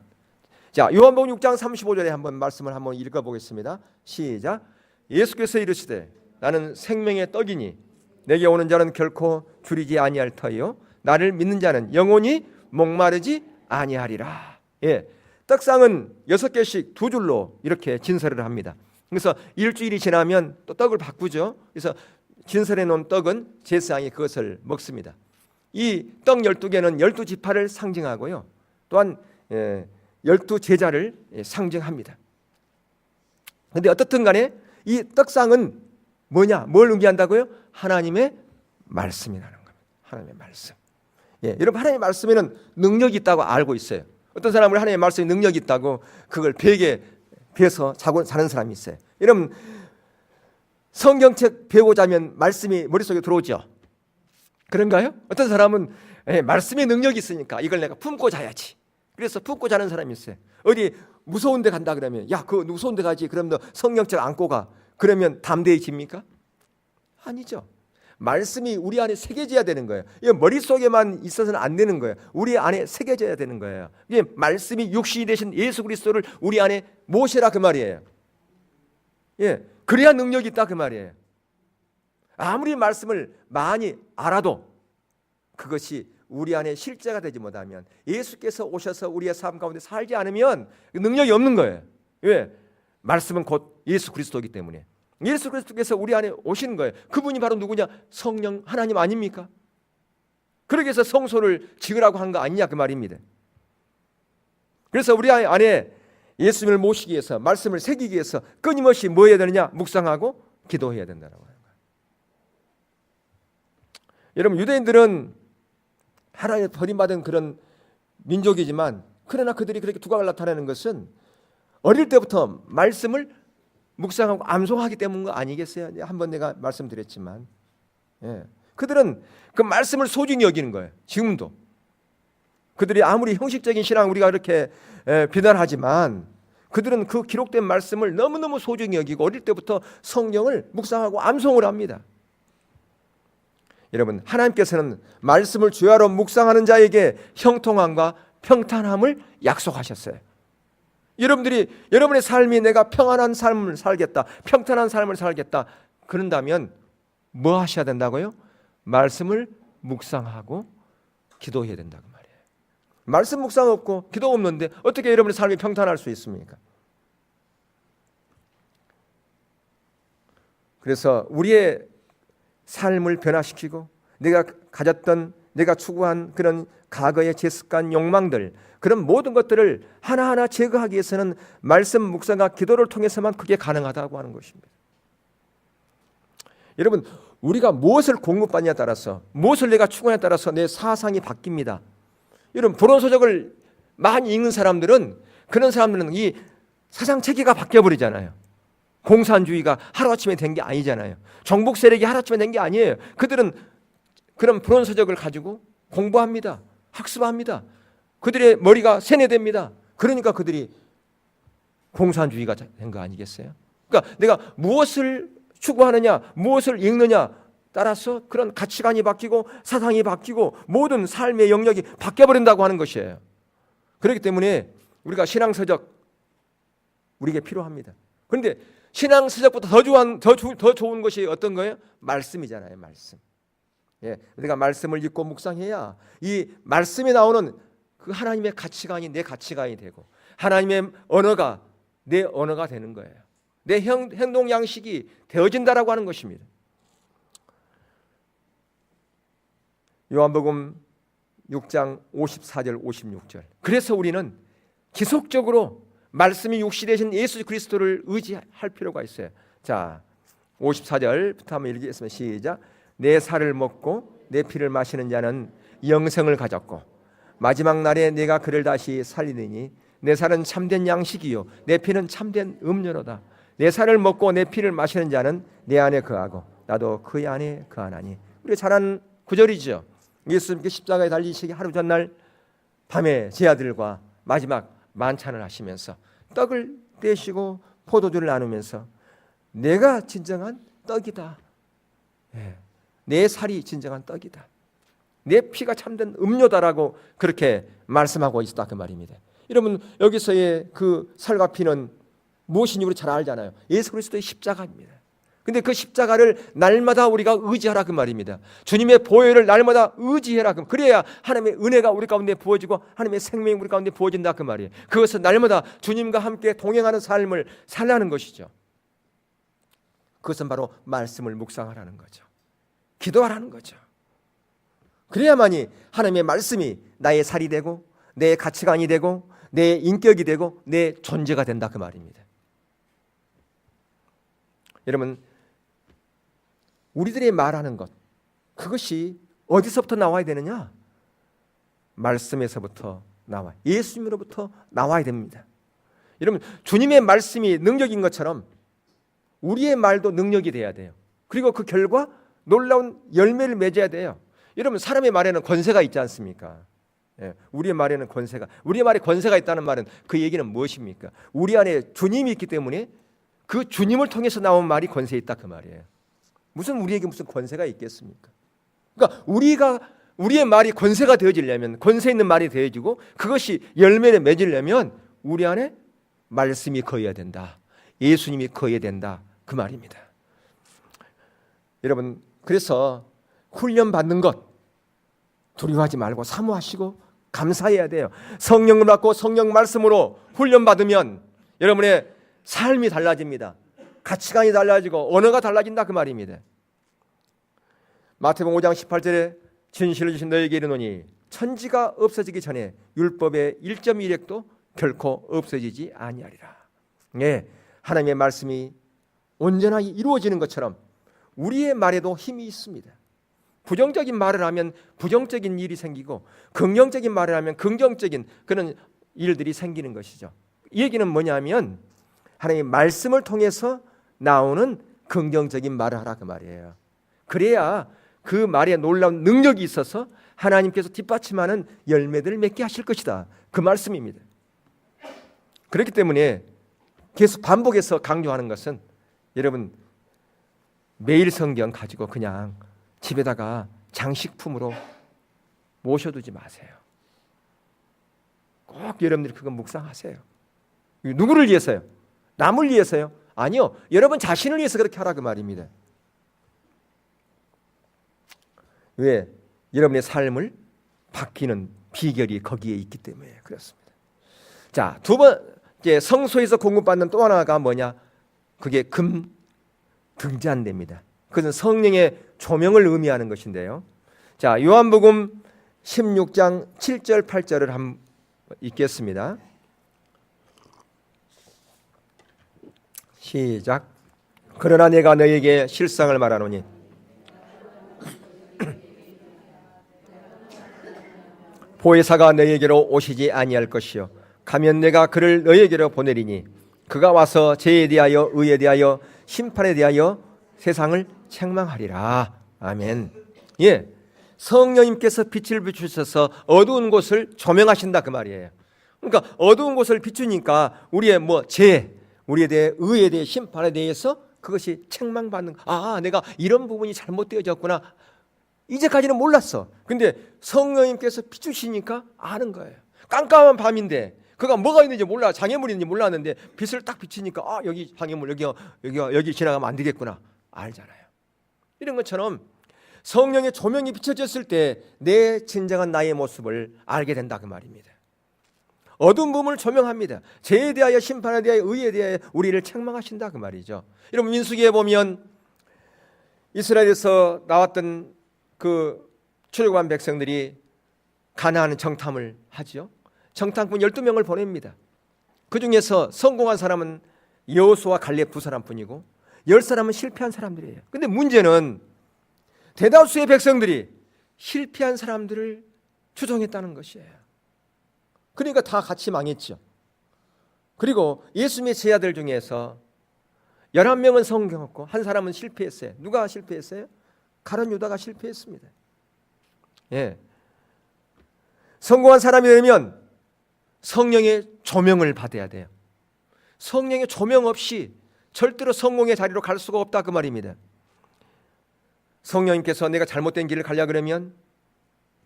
자, 요한복음 6장 35절에 한번 말씀을 한번 읽어보겠습니다. 시작. 예수께서 이르시되 나는 생명의 떡이니 내게 오는 자는 결코 줄이지 아니할 터이요 나를 믿는 자는 영원히 목마르지 아니하리라. 예, 떡상은 6개씩 2줄로 이렇게 진설을 합니다. 그래서 일주일이 지나면 또 떡을 바꾸죠. 그래서 진설해 놓은 떡은 제사장이 그것을 먹습니다. 이 떡 12개는 12지파를 상징하고요, 또한 12제자를 상징합니다. 그런데 어떻든 간에 이 떡상은 뭐냐? 뭘 의미한다고요? 하나님의 말씀이라는 겁니다. 하나님의 말씀. 예, 여러분, 하나님의 말씀에는 능력이 있다고 알고 있어요. 어떤 사람은 하나님의 말씀에 능력이 있다고 그걸 벽에 배워서 사는 사람이 있어요. 여러분, 성경책 배우고자 하면 말씀이 머릿속에 들어오죠. 그런가요? 어떤 사람은 말씀의 능력이 있으니까 이걸 내가 품고 자야지. 그래서 품고 자는 사람이 있어요. 어디 무서운 데 간다 그러면, 야, 그 무서운 데 가지. 그럼 너 성경책 안고 가. 그러면 담대해집니까? 아니죠. 말씀이 우리 안에 새겨져야 되는 거예요. 이게 머릿속에만 있어서는 안 되는 거예요. 우리 안에 새겨져야 되는 거예요. 이게 말씀이 육신이 되신 예수 그리스도를 우리 안에 모시라 그 말이에요. 예, 그래야 능력이 있다 그 말이에요. 아무리 말씀을 많이 알아도 그것이 우리 안에 실제가 되지 못하면, 예수께서 오셔서 우리의 삶 가운데 살지 않으면 능력이 없는 거예요. 왜? 말씀은 곧 예수 그리스도이기 때문에. 예수 그리스도께서 우리 안에 오시는 거예요. 그분이 바로 누구냐? 성령 하나님 아닙니까? 그러기 위해서 성소를 지으라고 한 거 아니냐 그 말입니다. 그래서 우리 안에 예수님을 모시기 위해서, 말씀을 새기기 위해서 끊임없이 뭐 해야 되느냐? 묵상하고 기도해야 된다고 하는 거예요. 여러분, 유대인들은 하나님의 버림받은 그런 민족이지만, 그러나 그들이 그렇게 두각을 나타내는 것은 어릴 때부터 말씀을 묵상하고 암송하기 때문인 거 아니겠어요? 한번 내가 말씀드렸지만, 예, 그들은 그 말씀을 소중히 여기는 거예요. 지금도 그들이 아무리 형식적인 신앙 우리가 이렇게 비난하지만, 그들은 그 기록된 말씀을 너무너무 소중히 여기고 어릴 때부터 성경을 묵상하고 암송을 합니다. 여러분, 하나님께서는 말씀을 주야로 묵상하는 자에게 형통함과 평탄함을 약속하셨어요. 여러분들이 여러분의 삶이 내가 평안한 삶을 살겠다, 평탄한 삶을 살겠다 그런다면 뭐 하셔야 된다고요? 말씀을 묵상하고 기도해야 된다고 말이에요. 말씀 묵상 없고 기도 없는데 어떻게 여러분의 삶이 평탄할 수 있습니까? 그래서 우리의 삶을 변화시키고 내가 가졌던, 내가 추구한 그런 과거의 제 습관, 욕망들, 그런 모든 것들을 하나하나 제거하기 위해서는 말씀 묵상과 기도를 통해서만 그게 가능하다고 하는 것입니다. 여러분, 우리가 무엇을 공급받냐에 따라서, 무엇을 내가 추구하냐에 따라서 내 사상이 바뀝니다. 여러분, 불온소적을 많이 읽는 사람들은, 그런 사람들은 이 사상 체계가 바뀌어버리잖아요. 공산주의가 하루아침에 된 게 아니잖아요. 정복 세력이 하루아침에 된 게 아니에요. 그들은 그런 불온서적을 가지고 공부합니다. 학습합니다. 그들의 머리가 세뇌됩니다. 그러니까 그들이 공산주의가 된 거 아니겠어요? 그러니까 내가 무엇을 추구하느냐, 무엇을 읽느냐 따라서 그런 가치관이 바뀌고 사상이 바뀌고 모든 삶의 영역이 바뀌어버린다고 하는 것이에요. 그렇기 때문에 우리가 신앙서적 우리에게 필요합니다. 그런데 신앙서적보다 더 좋은 것이 어떤 거예요? 말씀이잖아요. 말씀. 우리가 말씀을 읽고 묵상해야 이 말씀에 나오는 그 하나님의 가치관이 내 가치관이 되고 하나님의 언어가 내 언어가 되는 거예요. 내 행동 양식이 되어진다라고 하는 것입니다. 요한복음 6장 54절 56절. 그래서 우리는 지속적으로 말씀이 육시 되신 예수 그리스도를 의지할 필요가 있어요. 자, 54절부터 한번 읽겠습니다. 시작. 내 살을 먹고 내 피를 마시는 자는 영생을 가졌고 마지막 날에 내가 그를 다시 살리느니 내 살은 참된 양식이요 내 피는 참된 음료로다. 내 살을 먹고 내 피를 마시는 자는 내 안에 거하고 나도 그의 안에 거하나니. 우리가 잘 아는 구절이죠. 예수님께 십자가에 달리시기 하루 전날 밤에 제 아들과 마지막 만찬을 하시면서 떡을 떼시고 포도주를 나누면서 내가 진정한 떡이다. 내 살이 진정한 떡이다. 내 피가 참된 음료다라고 그렇게 말씀하고 있었다 그 말입니다. 여러분 여기서의 그 살과 피는 무엇인지 우리 잘 알잖아요. 예수 그리스도의 십자가입니다. 근데 그 십자가를 날마다 우리가 의지하라 그 말입니다. 주님의 보혈을 날마다 의지해라. 그래야 하나님의 은혜가 우리 가운데 부어지고 하나님의 생명이 우리 가운데 부어진다 그 말이에요. 그것은 날마다 주님과 함께 동행하는 삶을 살라는 것이죠. 그것은 바로 말씀을 묵상하라는 거죠. 기도하라는 거죠. 그래야만이 하나님의 말씀이 나의 살이 되고 내 가치관이 되고 내 인격이 되고 내 존재가 된다 그 말입니다. 여러분 우리들이 말하는 것 그것이 어디서부터 나와야 되느냐? 말씀에서부터 나와 예수님으로부터 나와야 됩니다. 여러분 주님의 말씀이 능력인 것처럼 우리의 말도 능력이 돼야 돼요. 그리고 그 결과 놀라운 열매를 맺어야 돼요. 여러분 사람의 말에는 권세가 있지 않습니까? 우리의 말에는 권세가 우리의 말에 권세가 있다는 말은 그 얘기는 무엇입니까? 우리 안에 주님이 있기 때문에 그 주님을 통해서 나온 말이 권세 있다 그 말이에요. 무슨 우리에게 무슨 권세가 있겠습니까? 그러니까 우리의 말이 권세가 되어지려면 권세 있는 말이 되어지고 그것이 열매를 맺으려면 우리 안에 말씀이 거해야 된다. 예수님이 거해야 된다 그 말입니다. 여러분 그래서 훈련 받는 것 두려워하지 말고 사모하시고 감사해야 돼요. 성령을 받고 성령 말씀으로 훈련 받으면 여러분의 삶이 달라집니다. 가치관이 달라지고 언어가 달라진다 그 말입니다. 마태복음 5장 18절에 진실을 주신 너에게 이르노니 천지가 없어지기 전에 율법의 1.1획도 결코 없어지지 아니하리라. 하나님의 말씀이 온전하게 이루어지는 것처럼 우리의 말에도 힘이 있습니다. 부정적인 말을 하면 부정적인 일이 생기고 긍정적인 말을 하면 긍정적인 그런 일들이 생기는 것이죠. 이 얘기는 뭐냐면 하나님의 말씀을 통해서 나오는 긍정적인 말을 하라 그 말이에요. 그래야 그 말에 놀라운 능력이 있어서 하나님께서 뒷받침하는 열매들을 맺게 하실 것이다 그 말씀입니다. 그렇기 때문에 계속 반복해서 강조하는 것은 여러분 매일 성경 가지고 그냥 집에다가 장식품으로 모셔두지 마세요. 꼭 여러분들이 그거 묵상하세요. 누구를 위해서요? 남을 위해서요? 아니요. 여러분 자신을 위해서 그렇게 하라 그 말입니다. 왜? 여러분의 삶을 바뀌는 비결이 거기에 있기 때문에 그렇습니다. 자, 두 번째 성소에서 공급받는 또 하나가 뭐냐? 그게 금 등잔대입니다. 그것은 성령의 조명을 의미하는 것인데요. 자, 요한복음 16장 7절 8절을 한번 읽겠습니다. 시작. 그러나 내가 너에게 실상을 말하노니 보혜사가 너에게로 오시지 아니할 것이요 가면 내가 그를 너에게로 보내리니 그가 와서 죄에 대하여 의에 대하여 심판에 대하여 세상을 책망하리라. 아멘. 성령님께서 빛을 비추셔서 어두운 곳을 조명하신다 그 말이에요. 그러니까 어두운 곳을 비추니까 우리의 죄, 우리에 대해 의에 대해 심판에 대해서 그것이 책망받는 내가 이런 부분이 잘못되어졌구나. 이제까지는 몰랐어. 근데 성령님께서 비추시니까 아는 거예요. 깜깜한 밤인데 그가 뭐가 있는지 몰라. 장애물이 있는지 몰랐는데 빛을 딱 비치니까 여기 장애물 여기 지나가면 안 되겠구나. 알잖아요. 이런 것처럼 성령의 조명이 비춰졌을 때 내 진정한 나의 모습을 알게 된다 그 말입니다. 어두운 부분을 조명합니다. 죄에 대하여, 심판에 대하여, 의에 대하여 우리를 책망하신다 그 말이죠. 여러분, 민수기에 보면 이스라엘에서 나왔던 그 출애굽한 백성들이 가나안 정탐을 하죠. 정탐꾼 12명을 보냅니다. 그 중에서 성공한 사람은 여호수아 갈렙 두 사람뿐이고 10사람은 실패한 사람들이에요. 근데 문제는 대다수의 백성들이 실패한 사람들을 추종했다는 것이에요. 그러니까 다 같이 망했죠. 그리고 예수님의 제자들 중에서 11명은 성공했고 한 사람은 실패했어요. 누가 실패했어요? 가룟 유다가 실패했습니다. 예. 성공한 사람이 되면 성령의 조명을 받아야 돼요. 성령의 조명 없이 절대로 성공의 자리로 갈 수가 없다 그 말입니다. 성령님께서 내가 잘못된 길을 가려 그러면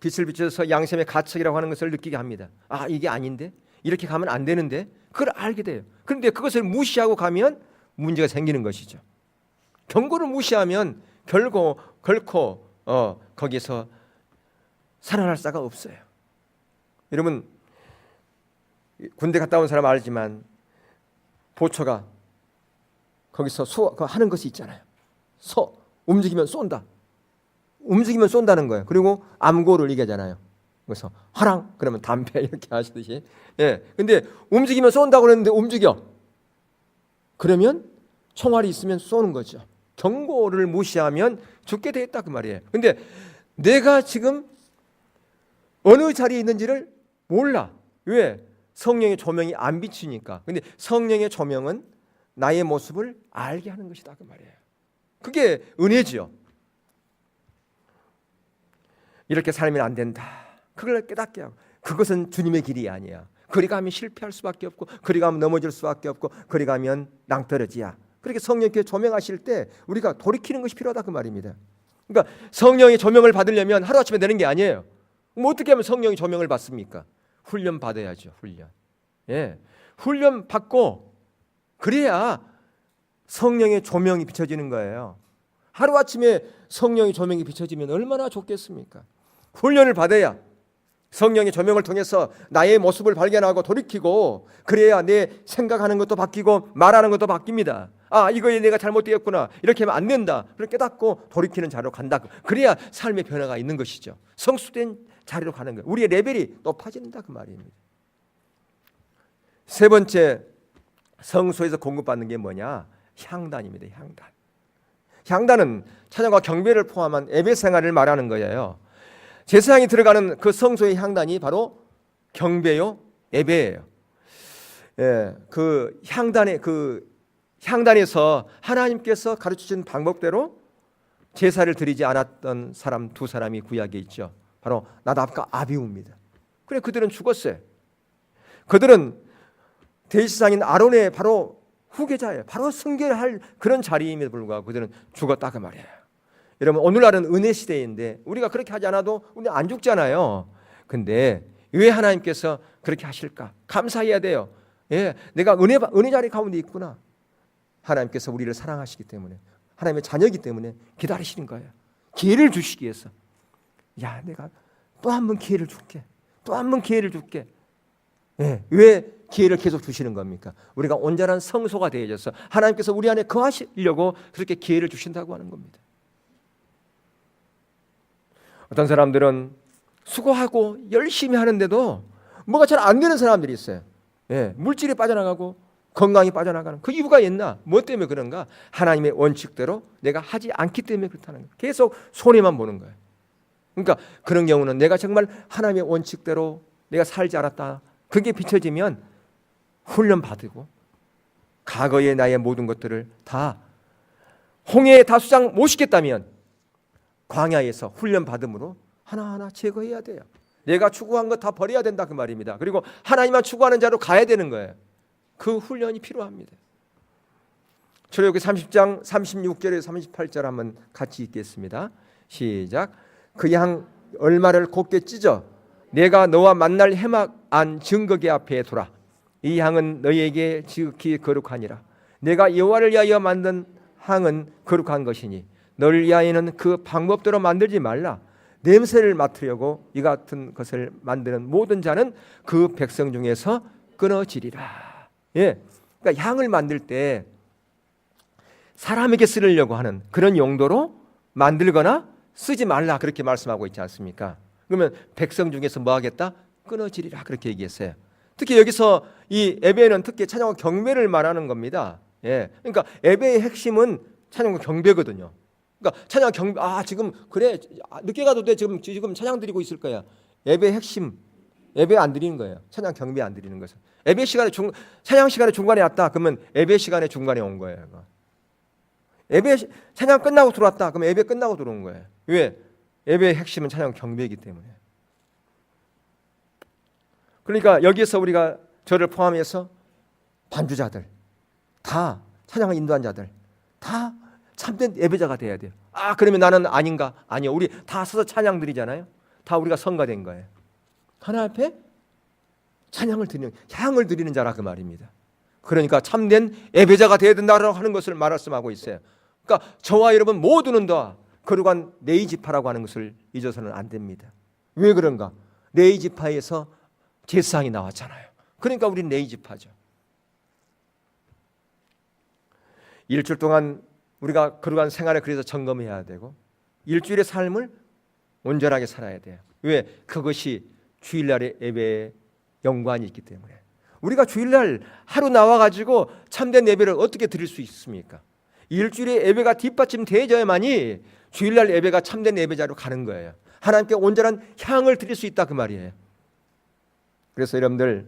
빛을 비춰서 양심의 가책이라고 하는 것을 느끼게 합니다. 아, 이게 아닌데? 이렇게 가면 안 되는데? 그걸 알게 돼요. 그런데 그것을 무시하고 가면 문제가 생기는 것이죠. 경고를 무시하면 결코 거기서 살아날 수가 없어요. 여러분, 군대 갔다 온 사람 알지만 보초가 거기서 하는 것이 있잖아요. 움직이면 쏜다. 움직이면 쏜다는 거예요. 그리고 암고를 얘기하잖아요. 그래서 하랑 그러면 담배 이렇게 하시듯이. 예. 근데 움직이면 쏜다고 그랬는데 움직여. 그러면 총알이 있으면 쏘는 거죠. 경고를 무시하면 죽게 되었다 그 말이에요. 근데 내가 지금 어느 자리에 있는지를 몰라. 왜? 성령의 조명이 안 비추니까. 근데 성령의 조명은 나의 모습을 알게 하는 것이다 그 말이에요. 그게 은혜지요. 이렇게 살면 안 된다. 그걸 깨닫게 하고. 그것은 주님의 길이 아니야. 그리 가면 실패할 수밖에 없고, 그리 가면 넘어질 수밖에 없고, 그리 가면 낭떠러지야. 그렇게 성령께 조명하실 때 우리가 돌이키는 것이 필요하다 그 말입니다. 그러니까 성령의 조명을 받으려면 하루아침에 되는 게 아니에요. 뭐 어떻게 하면 성령의 조명을 받습니까? 훈련 받아야죠. 훈련. 예, 훈련 받고 그래야 성령의 조명이 비춰지는 거예요. 하루아침에 성령의 조명이 비춰지면 얼마나 좋겠습니까? 훈련을 받아야 성령의 조명을 통해서 나의 모습을 발견하고 돌이키고, 그래야 내 생각하는 것도 바뀌고 말하는 것도 바뀝니다. 아, 이거에 내가 잘못되었구나. 이렇게 하면 안 된다. 그렇게 깨닫고 돌이키는 자리로 간다. 그래야 삶의 변화가 있는 것이죠. 성숙된 자리로 가는 거예요. 우리의 레벨이 높아진다 그 말입니다. 세 번째, 성소에서 공급받는 게 뭐냐? 향단입니다. 향단. 향단은 찬양과 경배를 포함한 예배 생활을 말하는 거예요. 제사장이 들어가는 그 성소의 향단이 바로 경배요, 예배예요. 예, 그 향단에서 하나님께서 가르쳐 주신 방법대로 제사를 드리지 않았던 사람 두 사람이 구약에 있죠. 바로 나답과 아비후입니다. 그래, 그들은 죽었어요. 그들은 대제사장인 아론의 바로 후계자예요. 바로 승계할 그런 자리임에도 불구하고 그들은 죽었다 그 말이에요. 여러분, 오늘날은 은혜 시대인데 우리가 그렇게 하지 않아도 우리 안 죽잖아요. 근데 왜 하나님께서 그렇게 하실까? 감사해야 돼요. 예, 내가 은혜 자리 가운데 있구나. 하나님께서 우리를 사랑하시기 때문에, 하나님의 자녀이기 때문에 기다리시는 거예요. 기회를 주시기 위해서. 야, 내가 또 한 번 기회를 줄게. 또 한 번 기회를 줄게. 예, 왜 기회를 계속 주시는 겁니까? 우리가 온전한 성소가 되어져서 하나님께서 우리 안에 거하시려고 그렇게 기회를 주신다고 하는 겁니다. 어떤 사람들은 수고하고 열심히 하는데도 뭐가 잘 안 되는 사람들이 있어요. 예, 물질이 빠져나가고 건강이 빠져나가는 그 이유가 있나? 뭐 때문에 그런가? 하나님의 원칙대로 내가 하지 않기 때문에 그렇다는 거예요. 계속 손해만 보는 거예요. 그러니까 그런 경우는 내가 정말 하나님의 원칙대로 내가 살지 않았다. 그게 비춰지면 훈련 받고 과거의 나의 모든 것들을 다 홍해에 다 수장 못 시켰다면 광야에서 훈련 받음으로 하나하나 제거해야 돼요. 내가 추구한 것 다 버려야 된다 그 말입니다. 그리고 하나님만 추구하는 자로 가야 되는 거예요. 그 훈련이 필요합니다. 출애굽기 30장 36절에서 38절 한번 같이 읽겠습니다. 시작. 그 양 얼마를 곱게 찢어 내가 너와 만날 해막 안 증거계 앞에 두라. 이 향은 너희에게 지극히 거룩하니라. 내가 여호와를 위하여 만든 향은 거룩한 것이니 너를 위하여는 그 방법대로 만들지 말라. 냄새를 맡으려고 이 같은 것을 만드는 모든 자는 그 백성 중에서 끊어지리라. 예, 그러니까 향을 만들 때 사람에게 쓰려고 하는 그런 용도로 만들거나 쓰지 말라 그렇게 말씀하고 있지 않습니까? 그러면 백성 중에서 뭐 하겠다? 끊어지리라 그렇게 얘기했어요. 특히 여기서 이 예배는 특히 찬양과 경배를 말하는 겁니다. 예, 그러니까 예배의 핵심은 찬양과 경배거든요. 그러니까 찬양 경배, 지금 그래 늦게 가도 돼, 지금 찬양 드리고 있을 거야. 예배의 핵심, 예배 안 드리는 거예요. 찬양 경배 안 드리는 것은. 예배 시간에 찬양 시간에 중간에 왔다 그러면 예배 시간에 중간에 온 거예요. 예배 찬양 끝나고 들어왔다 그러면 예배 끝나고 들어온 거예요. 왜? 예배의 핵심은 찬양 경배이기 때문에. 그러니까 여기에서 우리가 저를 포함해서 반주자들 다 찬양을 인도한 자들 다 참된 예배자가 돼야 돼요. 그러면 나는 아닌가? 아니요. 우리 다 서서 찬양 드리잖아요. 다 우리가 성가된 거예요. 하나님 앞에 찬양을 드리는, 향을 드리는 자라 그 말입니다. 그러니까 참된 예배자가 되어야 된다고 하는 것을 말씀하고 있어요. 그러니까 저와 여러분 모두는 다 거룩한 네이지파라고 하는 것을 잊어서는 안 됩니다. 왜 그런가? 네이지파에서 제사장이 나왔잖아요. 그러니까 우리는 네이지파죠. 일주일 동안 우리가 거룩한 생활을 그래서 점검해야 되고 일주일의 삶을 온전하게 살아야 돼요. 왜? 그것이 주일날의 예배에 연관이 있기 때문에. 우리가 주일날 하루 나와가지고 참된 예배를 어떻게 드릴 수 있습니까? 일주일의 예배가 뒷받침되어야만이 주일날 예배가 참된 예배자로 가는 거예요. 하나님께 온전한 향을 드릴 수 있다 그 말이에요. 그래서 여러분들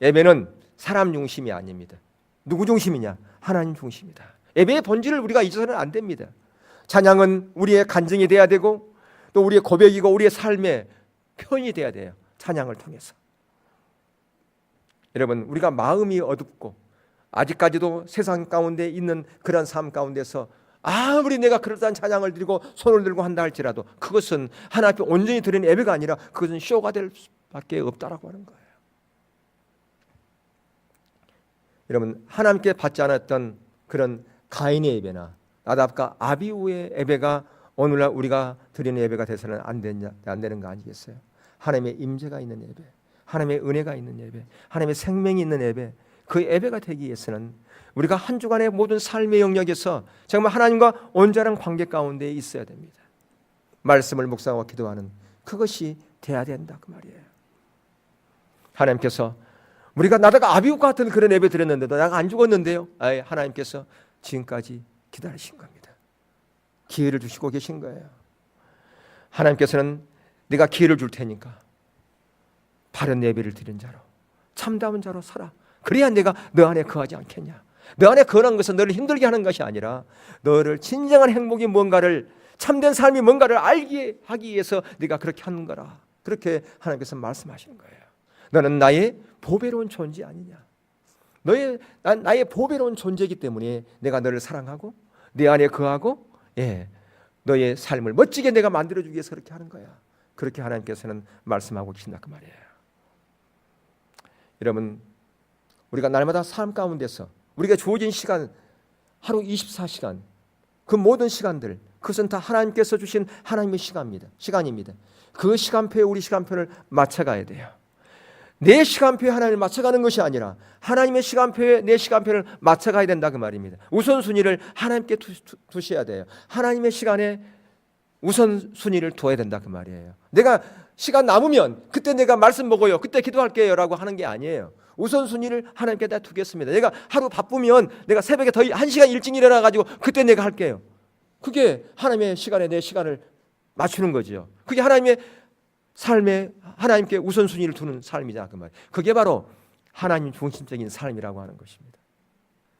예배는 사람 중심이 아닙니다. 누구 중심이냐? 하나님 중심이다. 예배의 본질을 우리가 잊어서는 안 됩니다. 찬양은 우리의 간증이 돼야 되고 또 우리의 고백이고 우리의 삶의 표현이 돼야 돼요. 찬양을 통해서. 여러분 우리가 마음이 어둡고 아직까지도 세상 가운데 있는 그런 삶 가운데서 아무리 내가 그럴듯한 찬양을 드리고 손을 들고 한다 할지라도 그것은 하나님 앞에 온전히 드리는 예배가 아니라 그것은 쇼가 될 수밖에 없다라고 하는 거예요. 여러분 하나님께 받지 않았던 그런 가인의 예배나 나답과 아비후의 예배가 오늘날 우리가 드리는 예배가 돼서는 안 되는 거 아니겠어요? 하나님의 임재가 있는 예배, 하나님의 은혜가 있는 예배, 하나님의 생명이 있는 예배, 그 예배가 되기 위해서는 우리가 한 주간의 모든 삶의 영역에서 정말 하나님과 온전한 관계 가운데 있어야 됩니다. 말씀을 묵상하고 기도하는 그것이 돼야 된다 그 말이에요. 하나님께서 우리가 나다가 아비후과 같은 그런 예배 드렸는데도 내가 안 죽었는데요. 하나님께서 지금까지 기다리신 겁니다. 기회를 주시고 계신 거예요. 하나님께서는 내가 기회를 줄 테니까 바른 예배를 드린 자로 참다운 자로 살아. 그래야 내가 너 안에 거하지 않겠냐. 너 안에 거하는 것은 너를 힘들게 하는 것이 아니라 너를 진정한 행복이 뭔가를 참된 삶이 뭔가를 알게 하기 위해서 네가 그렇게 하는 거라. 그렇게 하나님께서 말씀하시는 거예요. 너는 나의 보배로운 존재 아니냐. 나의 보배로운 존재이기 때문에 내가 너를 사랑하고 내 안에 거하고 너의 삶을 멋지게 내가 만들어주기 위해서 그렇게 하는 거야. 그렇게 하나님께서는 말씀하고 계신다 그 말이에요. 여러분 우리가 날마다 삶 가운데서 우리가 주어진 시간 하루 24시간 그 모든 시간들 그것은 다 하나님께서 주신 하나님의 시간입니다. 그 시간표에 우리 시간표를 맞춰가야 돼요. 내 시간표에 하나님을 맞춰가는 것이 아니라 하나님의 시간표에 내 시간표를 맞춰가야 된다 그 말입니다. 우선순위를 하나님께 두셔야 돼요. 하나님의 시간에 우선순위를 둬야 된다 그 말이에요. 내가 시간 남으면 그때 내가 말씀 먹어요, 그때 기도할게요 라고 하는 게 아니에요. 우선순위를 하나님께 다 두겠습니다. 내가 하루 바쁘면 내가 새벽에 더 1시간 일찍 일어나가지고 그때 내가 할게요. 그게 하나님의 시간에 내 시간을 맞추는 거죠. 그게 하나님의 삶에 하나님께 우선순위를 두는 삶이자 그 말. 그게 바로 하나님 중심적인 삶이라고 하는 것입니다.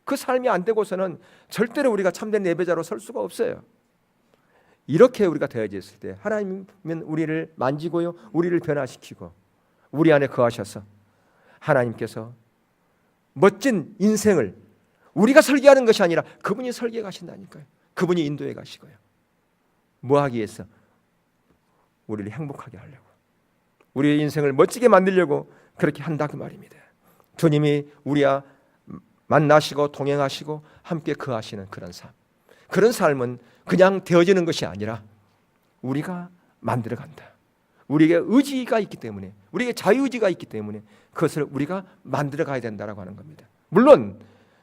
그 삶이 안 되고서는 절대로 우리가 참된 예배자로 설 수가 없어요. 이렇게 우리가 되어져 있을 때 하나님은 우리를 만지고요, 우리를 변화시키고 우리 안에 거하셔서 하나님께서 멋진 인생을 우리가 설계하는 것이 아니라 그분이 설계해 가신다니까요. 그분이 인도해 가시고요. 뭐 하기 위해서? 우리를 행복하게 하려고, 우리의 인생을 멋지게 만들려고 그렇게 한다 그 말입니다. 주님이 우리와 만나시고 동행하시고 함께 거하시는 그런 삶, 그런 삶은 그냥 되어지는 것이 아니라 우리가 만들어간다. 우리에게 의지가 있기 때문에, 우리에게 자유의지가 있기 때문에 그것을 우리가 만들어가야 된다라고 하는 겁니다. 물론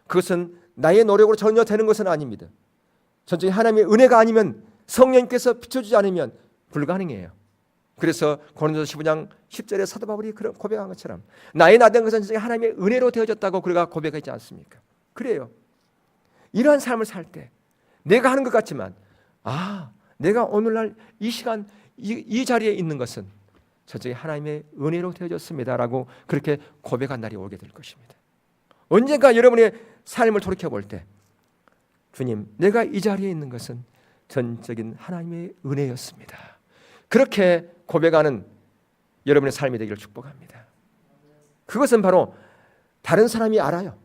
그것은 나의 노력으로 전혀 되는 것은 아닙니다. 전적인 하나님의 은혜가 아니면, 성령님께서 비춰주지 않으면 불가능해요. 그래서 고린도서 15장 10절에 사도 바울이 그런 고백한 것처럼 나의 나된 것은 전적인 하나님의 은혜로 되어졌다고 그가 고백하지 않습니까? 그래요. 이러한 삶을 살 때 내가 하는 것 같지만, 내가 오늘날 이 시간 이 자리에 있는 것은 전적인 하나님의 은혜로 되어졌습니다라고 그렇게 고백한 날이 오게 될 것입니다. 언젠가 여러분의 삶을 돌이켜볼 때, 주님, 내가 이 자리에 있는 것은 전적인 하나님의 은혜였습니다. 그렇게 고백하는 여러분의 삶이 되기를 축복합니다. 그것은 바로 다른 사람이 알아요.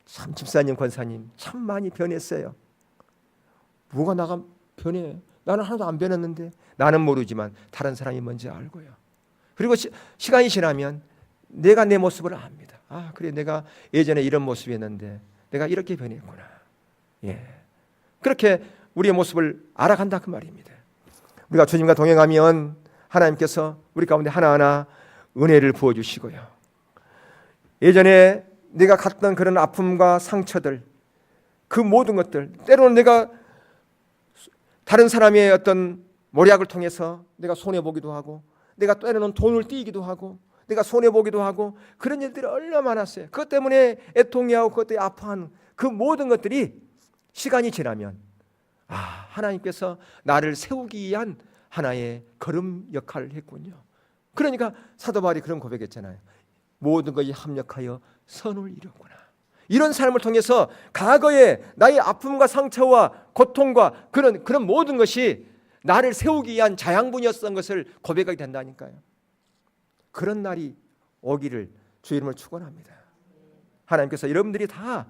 참 집사님, 권사님 참 많이 변했어요. 뭐가 나가 변해? 나는 하나도 안 변했는데. 나는 모르지만 다른 사람이 뭔지 알고요. 그리고 시간이 지나면 내가 내 모습을 압니다. 그래, 내가 예전에 이런 모습이었는데 내가 이렇게 변했구나. 그렇게 우리의 모습을 알아간다 그 말입니다. 우리가 주님과 동행하면 하나님께서 우리 가운데 하나하나 은혜를 부어주시고요. 예전에 내가 갔던 그런 아픔과 상처들, 그 모든 것들, 때로는 내가 다른 사람의 어떤 모략을 통해서 내가 손해보기도 하고, 내가 때로는 돈을 띄기도 하고, 내가 손해보기도 하고, 그런 일들이 얼마나 많았어요. 그것 때문에 애통해하고 그것 때문에 아파하는 그 모든 것들이 시간이 지나면 하나님께서 나를 세우기 위한 하나의 걸음 역할을 했군요. 그러니까 사도 바울이 그런 고백했잖아요. 모든 것이 합력하여 선을 이루었구나. 이런 삶을 통해서 과거에 나의 아픔과 상처와 고통과 그런 모든 것이 나를 세우기 위한 자양분이었던 것을 고백하게 된다니까요. 그런 날이 오기를 주 이름을 축원합니다. 하나님께서 여러분들이 다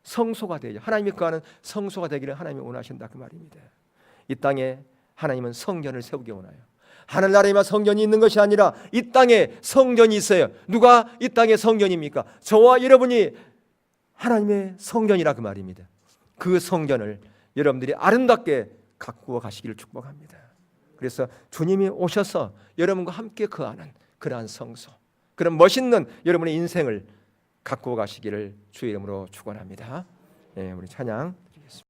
성소가 되죠. 하나님이 거하는 성소가 되기를 하나님이 원하신다 그 말입니다. 이 땅에 하나님은 성전을 세우기 원해요. 하늘나라에만 성전이 있는 것이 아니라 이 땅에 성전이 있어요. 누가 이 땅의 성전입니까? 저와 여러분이 하나님의 성전이라 그 말입니다. 그 성전을 여러분들이 아름답게 가꾸어 가시기를 축복합니다. 그래서 주님이 오셔서 여러분과 함께 거하는 그러한 성소, 그런 멋있는 여러분의 인생을 가꾸어 가시기를 주의 이름으로 축원합니다. 우리 찬양